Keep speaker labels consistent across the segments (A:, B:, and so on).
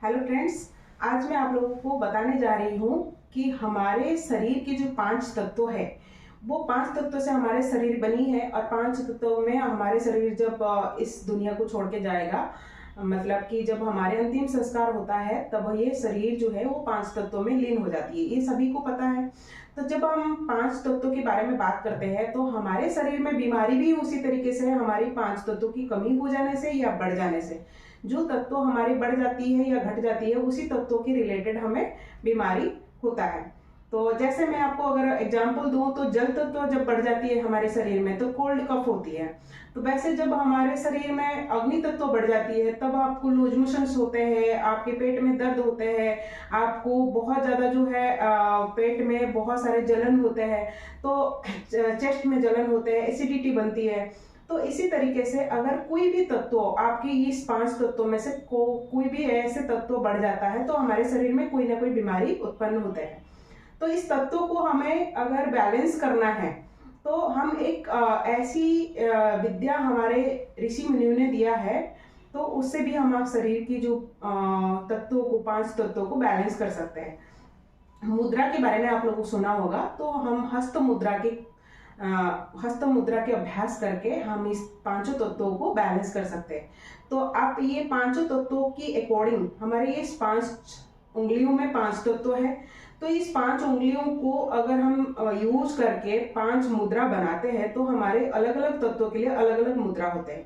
A: Hello friends, आज मैं आप लोगों को बताने जा रही हूँ कि हमारे शरीर के जो 5 तत्व है वो 5 तत्वों से हमारे शरीर बनी है। और 5 तत्वों में हमारे शरीर जब इस दुनिया को छोड़ के जाएगा, मतलब कि जब हमारे अंतिम संस्कार होता है तब ये शरीर जो है वो 5 तत्वों में लीन हो जाती है। ये सभी को पता है। तो जब हम 5 तत्वों के बारे में बात करते हैं तो हमारे शरीर में बीमारी भी उसी तरीके से है, हमारी 5 तत्वों की कमी हो जाने से या बढ़ जाने से। जो तत्व हमारी बढ़ जाती है या घट जाती है उसी तत्वों के रिलेटेड हमें बीमारी होता है। तो जैसे मैं आपको अगर एग्जांपल दूं तो जल तत्व जब बढ़ जाती है हमारे शरीर में तो कोल्ड कफ होती है। तो वैसे जब हमारे शरीर में अग्नि तत्व बढ़ जाती है तब आपको लूज मोशंस होते हैं, आपके पेट में दर्द होते हैं, आपको बहुत ज्यादा जो है पेट में बहुत सारे जलन होते हैं, तो चेस्ट में जलन होते हैं, एसिडिटी बनती है। तो इसी तरीके से अगर कोई भी तत्व आपके इस 5 तत्वों में से कोई भी ऐसे तत्व बढ़ जाता है तो हमारे शरीर में कोई ना कोई बीमारी उत्पन्न होता है। तो इस तत्वों को हमें अगर बैलेंस करना है तो हम एक ऐसी विद्या हमारे ऋषि मुनियों ने दिया है, तो उससे भी हम शरीर की जो तत्वों को 5 तत्वों को बैलेंस कर सकते हैं। मुद्रा के बारे में आप लोगों को सुना होगा, तो हम हस्त मुद्रा के अभ्यास करके हम इस 5 तत्वों को बैलेंस कर सकते हैं। तो आप ये 5 तत्वों की अकॉर्डिंग हमारे ये 5 उंगलियों में 5 तत्व है, तो इस 5 उंगलियों को अगर हम यूज करके 5 मुद्रा बनाते हैं तो हमारे अलग अलग तत्वों के लिए अलग अलग मुद्रा होते हैं।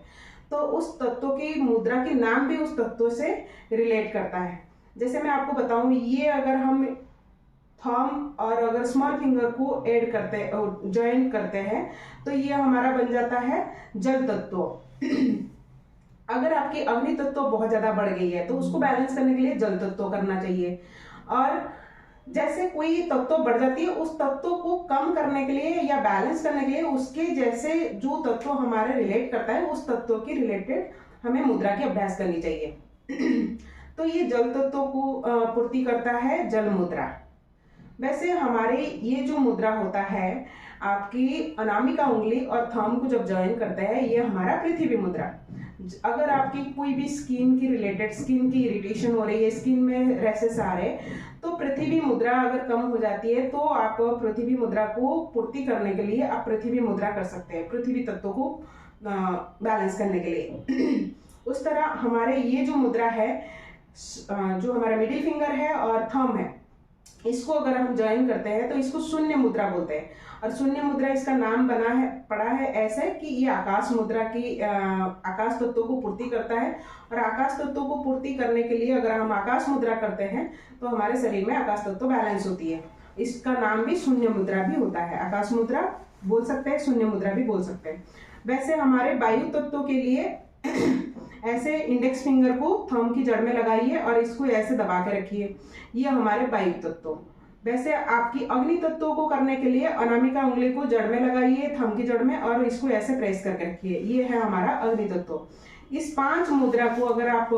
A: तो उस तत्व की मुद्रा के नाम भी उस तत्व से रिलेट करता है। जैसे मैं आपको बताऊं, ये अगर हम थंब और अगर स्मॉल फिंगर को ऐड करते ज्वाइन करते हैं तो ये हमारा बन जाता है जल तत्व। अगर आपकी अग्नि तत्व बहुत ज्यादा बढ़ गई है तो उसको बैलेंस करने के लिए जल तत्व करना चाहिए। और जैसे कोई तत्व बढ़ जाती है उस तत्व को कम करने के लिए या बैलेंस करने के लिए उसके जैसे जो तत्व हमारे रिलेट करता है उस तत्व की रिलेटेड हमें मुद्रा की अभ्यास करनी चाहिए। तो ये जल तत्व को पूर्ति करता है जल मुद्रा। वैसे हमारे ये जो मुद्रा होता है, आपकी अनामिका उंगली और थंब को जब ज्वाइन करते हैं, ये हमारा पृथ्वी मुद्रा। अगर आपकी कोई भी स्किन की इरिटेशन हो रही है, स्किन में रैसेस आ रहे हैं, तो पृथ्वी मुद्रा अगर कम हो जाती है तो आप पृथ्वी मुद्रा को पूर्ति करने के लिए आप पृथ्वी मुद्रा कर सकते हैं, पृथ्वी तत्व को बैलेंस करने के लिए। उस तरह हमारे ये जो मुद्रा है, जो हमारा मिडिल फिंगर है और थंब है, इसको अगर हम ज्वाइन करते हैं तो इसको शून्य मुद्रा बोलते हैं। और शून्य मुद्रा इसका नाम पड़ा है ऐसे कि ये आकाश मुद्रा की आकाश तत्व को पूर्ति करता है। और आकाश तत्व को पूर्ति करने के लिए अगर हम आकाश मुद्रा करते हैं तो हमारे शरीर में आकाश तत्व बैलेंस होती है। इसका नाम भी शून्य मुद्रा भी होता है, आकाश मुद्रा बोल सकते हैं, शून्य मुद्रा भी बोल सकते हैं। वैसे हमारे वायु तत्व के लिए ऐसे इंडेक्स फिंगर को थंब की जड़ में लगाइए और इसको ऐसे दबा के रखिए, ये हमारे वायु तत्व। वैसे आपकी अग्नि तत्व को करने के लिए अनामिका उंगली को जड़ में लगाइए, थंब की जड़ में, और इसको ऐसे प्रेस करके रखिए, ये है हमारा अग्नि तत्व। इस 5 मुद्रा को अगर आप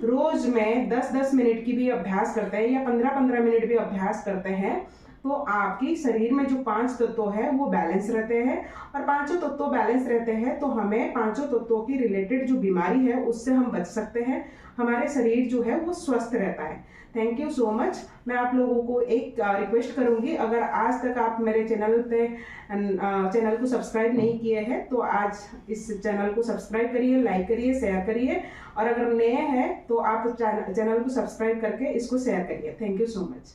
A: रोज में 10-10 मिनट की भी अभ्यास करते हैं या 15-15 मिनट भी अभ्यास करते हैं तो आपकी शरीर में जो 5 तत्व है वो बैलेंस रहते हैं। और 5 तत्व बैलेंस रहते हैं तो हमें 5 तत्वों की रिलेटेड जो बीमारी है उससे हम बच सकते हैं, हमारे शरीर जो है वो स्वस्थ रहता है। Thank you so much. मैं आप लोगों को एक रिक्वेस्ट करूंगी, अगर आज तक आप मेरे चैनल को सब्सक्राइब नहीं किए हैं तो आज इस चैनल को सब्सक्राइब करिए, लाइक करिए, शेयर करिए। और अगर नए हैं तो आप चैनल को सब्सक्राइब करके इसको शेयर करिए। Thank you so much.